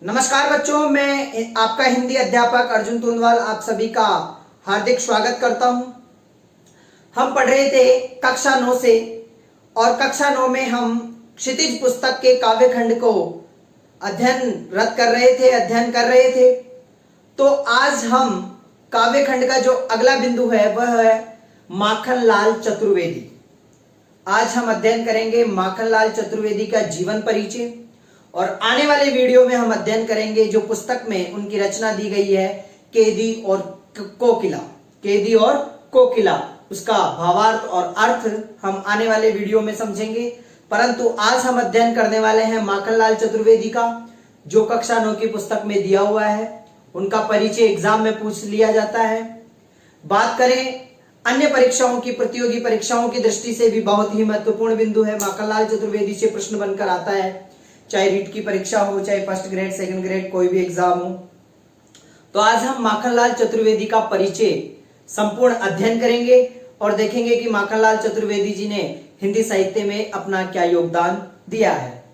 नमस्कार बच्चों, मैं आपका हिंदी अध्यापक अर्जुन तुंदवाल आप सभी का हार्दिक स्वागत करता हूं। हम पढ़ रहे थे कक्षा 9 से और कक्षा 9 में हम क्षितिज पुस्तक के काव्य खंड को अध्ययन कर रहे थे। तो आज हम काव्य खंड का जो अगला बिंदु है वह है माखनलाल चतुर्वेदी। आज हम अध्ययन करेंगे माखनलाल चतुर्वेदी का जीवन परिचय और आने वाले वीडियो में हम अध्ययन करेंगे जो पुस्तक में उनकी रचना दी गई है केदी और कोकिला। उसका भावार्थ और अर्थ हम आने वाले वीडियो में समझेंगे, परंतु आज हम अध्ययन करने वाले हैं माखनलाल चतुर्वेदी का जो कक्षा 9 की पुस्तक में दिया हुआ है। उनका परिचय एग्जाम में पूछ लिया जाता है। बात करें अन्य परीक्षाओं की, प्रतियोगी परीक्षाओं की दृष्टि से भी बहुत ही महत्वपूर्ण बिंदु है। माखनलाल चतुर्वेदी से प्रश्न बनकर आता है, चाहे रीट की परीक्षा हो, चाहे फर्स्ट ग्रेड, सेकंड ग्रेड, कोई भी एग्जाम हो। तो आज हम माखनलाल चतुर्वेदी का परिचय संपूर्ण अध्ययन करेंगे और देखेंगे कि माखनलाल चतुर्वेदी जी ने हिंदी साहित्य में अपना क्या योगदान दिया है।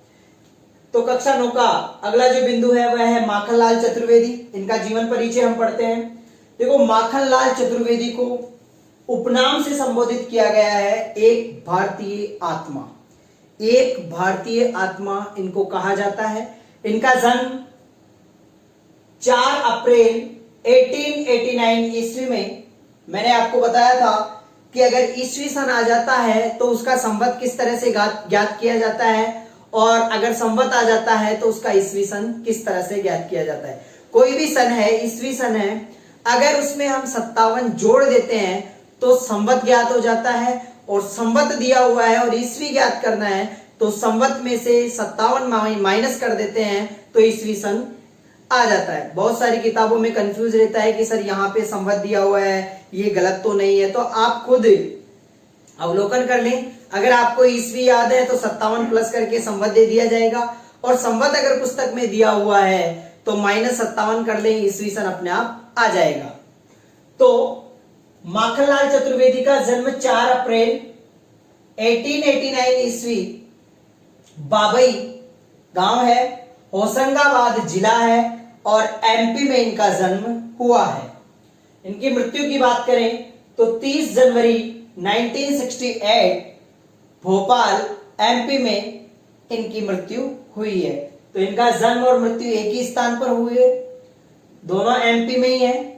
तो कक्षा 9 का अगला जो बिंदु है वह है माखनलाल चतुर्वेदी। इनका जीवन परिचय हम पढ़ते हैं। देखो, माखनलाल चतुर्वेदी को उपनाम से संबोधित किया गया है एक भारतीय आत्मा। एक भारतीय आत्मा इनको कहा जाता है। इनका जन्म 4 अप्रैल 1889 ईस्वी में, मैंने आपको बताया था कि अगर ईस्वी सन आ जाता है तो उसका संवत किस तरह से ज्ञात किया जाता है और अगर संवत आ जाता है तो उसका ईस्वी सन किस तरह से ज्ञात किया जाता है। कोई भी सन है, ईस्वी सन है, अगर उसमें हम 57 जोड़ देते हैं तो संवत ज्ञात हो जाता है, और संवत दिया हुआ है और ईस्वी ज्ञात करना है तो संवत में से 57 माइनस कर देते हैं तो ईस्वी सन आ जाता है। बहुत सारी किताबों में कंफ्यूज रहता है कि सर यहाँ पे संवत दिया हुआ है, ये गलत तो नहीं है। तो आप खुद अवलोकन कर लें। अगर आपको ईस्वी याद है तो 57 प्लस करके संवत दे दिया जाएगा, और संवत अगर पुस्तक में दिया हुआ है तो -57 कर लें, ईस्वी सन अपने आप आ जाएगा। तो माखनलाल चतुर्वेदी का जन्म 4 अप्रैल 1889 ईस्वी, बाबई गांव है, होशंगाबाद जिला है और एमपी में इनका जन्म हुआ है। इनकी मृत्यु की बात करें तो 30 जनवरी 1968 भोपाल एमपी में इनकी मृत्यु हुई है। तो इनका जन्म और मृत्यु एक ही स्थान पर हुई है, दोनों एमपी में ही है।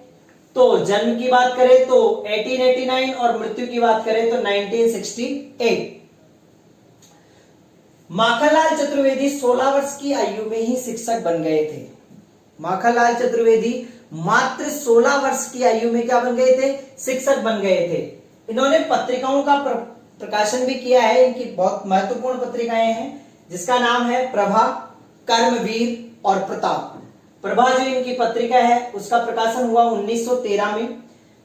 तो जन्म की बात करें तो 1889 और मृत्यु की बात करें तो 1968। माखनलाल चतुर्वेदी 16 वर्ष की आयु में ही शिक्षक बन गए थे। माखनलाल चतुर्वेदी मात्र 16 वर्ष की आयु में क्या बन गए थे? शिक्षक बन गए थे। इन्होंने पत्रिकाओं का प्रकाशन भी किया है। इनकी बहुत महत्वपूर्ण पत्रिकाएं हैं जिसका नाम है प्रभा, कर्मवीर और प्रताप। प्रभा जो इनकी पत्रिका है उसका प्रकाशन हुआ 1913 में,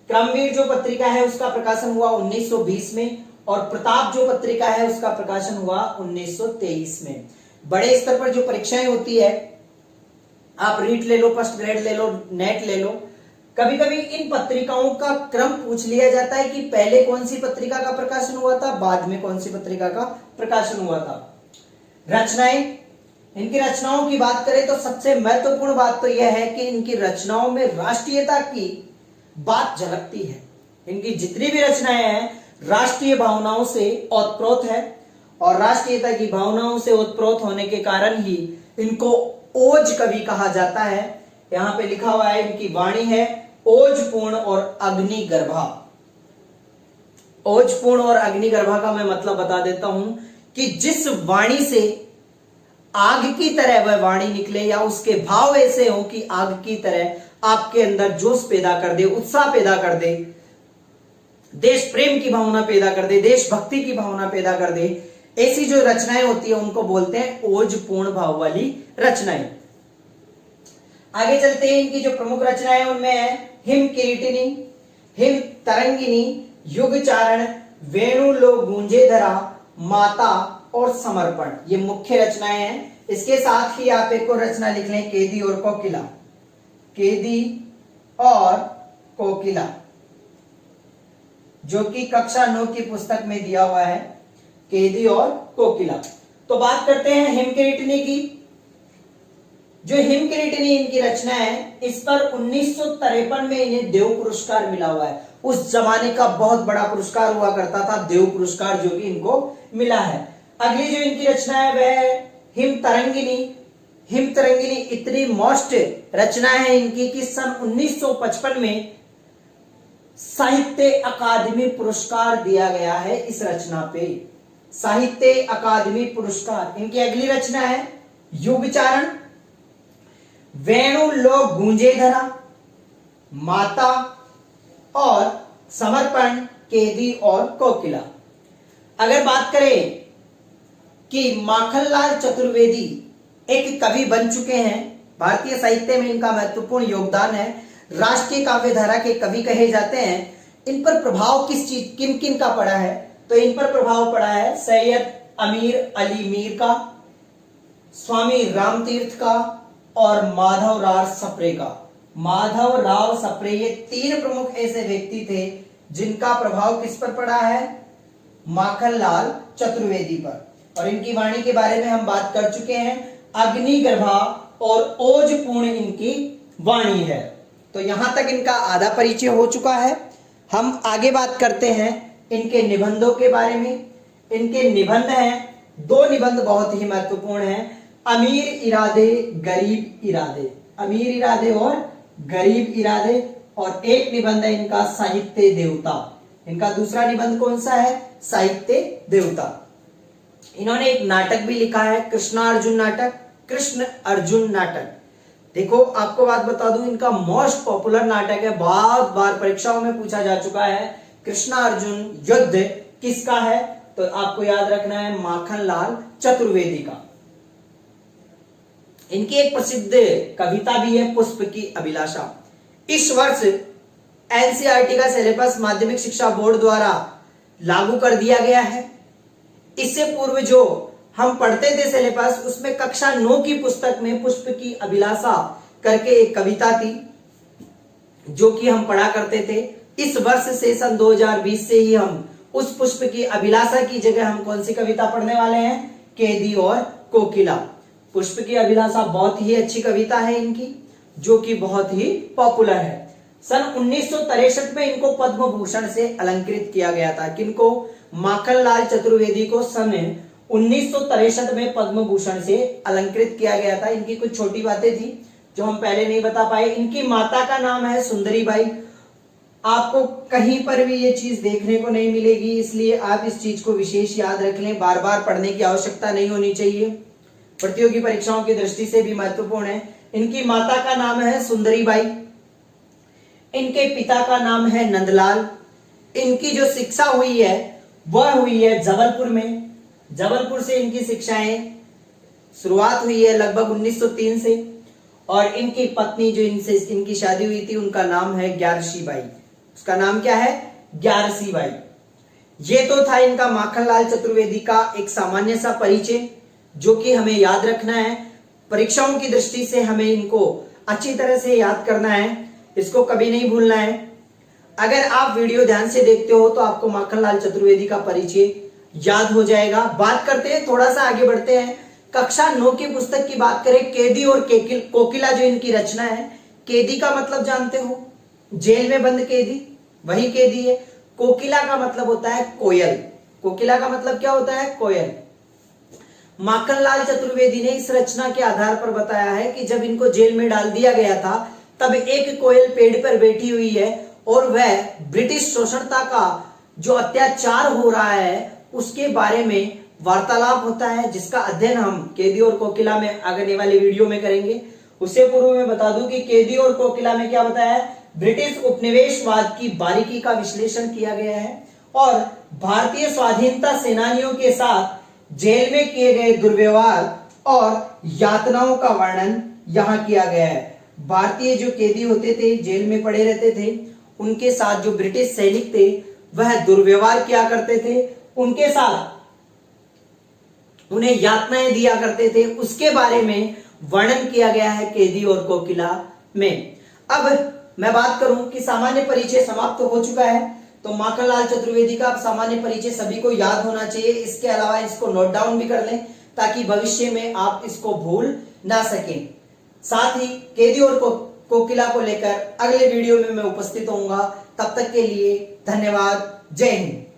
क्रमवीर जो पत्रिका है उसका प्रकाशन हुआ 1920 में, और प्रताप जो पत्रिका है उसका प्रकाशन हुआ 1923 में। बड़े स्तर पर जो परीक्षाएं होती है, आप रीट ले लो, फर्स्ट ग्रेड ले लो, नेट ले लो, कभी कभी इन पत्रिकाओं का क्रम पूछ लिया जाता है कि पहले कौन सी पत्रिका का प्रकाशन हुआ था, बाद में कौन सी पत्रिका का प्रकाशन हुआ था। रचनाएं, इनकी रचनाओं की बात करें तो सबसे महत्वपूर्ण बात तो यह है कि इनकी रचनाओं में राष्ट्रीयता की बात झलकती है। इनकी जितनी भी रचनाएं हैं राष्ट्रीय भावनाओं से ओतप्रोत है, और राष्ट्रीयता की भावनाओं से ओतप्रोत होने के कारण ही इनको ओज कवि कहा जाता है। यहां पे लिखा हुआ है, इनकी वाणी है ओजपूर्ण और अग्निगर्भा। ओजपूर्ण और अग्निगर्भा का मैं मतलब बता देता हूं कि जिस वाणी से आग की तरह वह वाणी निकले, या उसके भाव ऐसे हो कि आग की तरह आपके अंदर जोश पैदा कर दे, उत्साह पैदा कर दे, देश प्रेम की भावना पैदा कर दे, देशभक्ति की भावना पैदा कर दे, ऐसी जो रचनाएं होती है उनको बोलते हैं ओजपूर्ण भाव वाली रचनाएं। आगे चलते हैं। इनकी जो प्रमुख रचनाएं उनमें है हिम किरीटिनी, हिम तरंगिनी, युग चारण, वेणु लो गूंजे धरा, माता और समर्पण, ये मुख्य रचनाएं हैं। इसके साथ ही आप एक और रचना लिख लें, केदी और कोकिला। केदी और कोकिला जो कि कक्षा 9 की पुस्तक में दिया हुआ है, केदी और कोकिला। तो बात करते हैं हिमकिरीटिनी की। जो हिमकिरीटिनी इनकी रचना है, इस पर 1953 में इन्हें देव पुरस्कार मिला हुआ है। उस जमाने का बहुत बड़ा पुरस्कार हुआ करता था देव पुरस्कार, जो कि इनको मिला है। अगली जो इनकी रचना है वह है हिम तरंगिनी। हिम तरंगिनी इतनी मोस्ट रचना है इनकी कि सन 1955 में साहित्य अकादमी पुरस्कार दिया गया है इस रचना पे, साहित्य अकादमी पुरस्कार। इनकी अगली रचना है युगचारण। वेणु लोग गूंजे धरा, माता और समर्पण, केदी और कोकिला। अगर बात करें कि माखनलाल चतुर्वेदी एक कवि बन चुके हैं, भारतीय साहित्य में इनका महत्वपूर्ण योगदान है, राष्ट्रीय काव्य धारा के कवि कहे जाते हैं। इन पर प्रभाव किन किन का पड़ा है? तो इन पर प्रभाव पड़ा है सैयद अमीर अली मीर का, स्वामी रामतीर्थ का और माधवराव सप्रे का। माधवराव सप्रे, ये तीन प्रमुख ऐसे व्यक्ति थे जिनका प्रभाव किस पर पड़ा है? माखनलाल चतुर्वेदी पर। और इनकी वाणी के बारे में हम बात कर चुके हैं, अग्निगर्भा और ओजपूर्ण इनकी वाणी है। तो यहां तक इनका आधा परिचय हो चुका है। हम आगे बात करते हैं इनके निबंधों के बारे में। इनके निबंध हैं, दो निबंध बहुत ही महत्वपूर्ण हैं, अमीर इरादे गरीब इरादे, अमीर इरादे और गरीब इरादे। और एक निबंध है इनका साहित्य देवता। इनका दूसरा निबंध कौन सा है? साहित्य देवता। इन्होंने एक नाटक भी लिखा है, कृष्ण अर्जुन नाटक, कृष्ण अर्जुन नाटक। देखो आपको बात बता दूं, इनका मोस्ट पॉपुलर नाटक है, बहुत बार परीक्षाओं में पूछा जा चुका है। कृष्ण अर्जुन युद्ध किसका है? तो आपको याद रखना है माखनलाल चतुर्वेदी का। इनकी एक प्रसिद्ध कविता भी है, पुष्प की अभिलाषा। इस वर्ष एनसीईआरटी का सिलेबस माध्यमिक शिक्षा बोर्ड द्वारा लागू कर दिया गया है। इससे पूर्व जो हम पढ़ते थे सिलेबस, उसमें कक्षा 9 की पुस्तक में पुष्प की अभिलाषा करके एक कविता थी जो कि हम पढ़ा करते थे। इस वर्ष से सन 2020 से ही हम उस पुष्प की अभिलाषा की जगह हम कौन सी कविता पढ़ने वाले हैं? केदी और कोकिला। पुष्प की अभिलाषा बहुत ही अच्छी कविता है इनकी, जो कि बहुत ही पॉपुलर है। सन 1963 में इनको पद्म भूषण से अलंकृत किया गया था। किनको? माखनलाल चतुर्वेदी को सन 1963 में पद्म भूषण से अलंकृत किया गया था। इनकी कुछ छोटी बातें थी जो हम पहले नहीं बता पाए। इनकी माता का नाम है सुंदरी बाई। आपको कहीं पर भी ये चीज देखने को नहीं मिलेगी, इसलिए आप इस चीज को विशेष याद रख लें, बार बार पढ़ने की आवश्यकता नहीं होनी चाहिए, प्रतियोगी परीक्षाओं की दृष्टि से भी महत्वपूर्ण है। इनकी माता का नाम है सुंदरी बाई। इनके पिता का नाम है नंदलाल। इनकी जो शिक्षा हुई है वह हुई है जबलपुर में। जबलपुर से इनकी शिक्षाएं शुरुआत हुई है लगभग 1903 से। और इनकी पत्नी जो इनसे इनकी शादी हुई थी, उनका नाम है ग्यारसी बाई। उसका नाम क्या है? ग्यारसी बाई। ये तो था इनका माखनलाल चतुर्वेदी का एक सामान्य सा परिचय, जो कि हमें याद रखना है। परीक्षाओं की दृष्टि से हमें इनको अच्छी तरह से याद करना है, इसको कभी नहीं भूलना है। अगर आप वीडियो ध्यान से देखते हो तो आपको माखनलाल चतुर्वेदी का परिचय याद हो जाएगा। बात करते हैं, थोड़ा सा आगे बढ़ते हैं। कक्षा 9 की पुस्तक की बात करें, केदी और कोकिला जो इनकी रचना है। केदी का मतलब जानते हो? जेल में बंद केदी, वही केदी है। कोकिला का मतलब होता है कोयल। कोकिला का मतलब क्या होता है? कोयल। माखनलाल चतुर्वेदी ने इस रचना के आधार पर बताया है कि जब इनको जेल में डाल दिया गया था, तब एक कोयल पेड़ पर बैठी हुई है और वह ब्रिटिश शोषणता का जो अत्याचार हो रहा है उसके बारे में वार्तालाप होता है, जिसका अध्ययन हम केदी और कोकिला में आगे वाले वीडियो में करेंगे। उससे पूर्व में बता दूं कि केदी और कोकिला में क्या बताया है? ब्रिटिश उपनिवेशवाद की बारीकी का विश्लेषण किया गया है और भारतीय स्वाधीनता सेनानियों के साथ जेल में किए गए दुर्व्यवहार और यातनाओं का वर्णन यहां किया गया है। भारतीय जो कैदी होते थे, जेल में पड़े रहते थे, उनके साथ जो ब्रिटिश सैनिक थे वह दुर्व्यवहार किया करते थे, उनके साथ उन्हें यातनाएं दिया करते थे, उसके बारे में वर्णन किया गया है केदी और कोकिला में। अब मैं बात करूं कि सामान्य परिचय समाप्त हो चुका है, तो माखनलाल चतुर्वेदी का सामान्य परिचय सभी को याद होना चाहिए। इसके अलावा इसको नोट डाउन भी कर लें ताकि भविष्य में आप इसको भूल ना सकें। साथ ही केदी और कोकिला को लेकर अगले वीडियो में मैं उपस्थित होऊंगा। तब तक के लिए धन्यवाद। जय हिंद।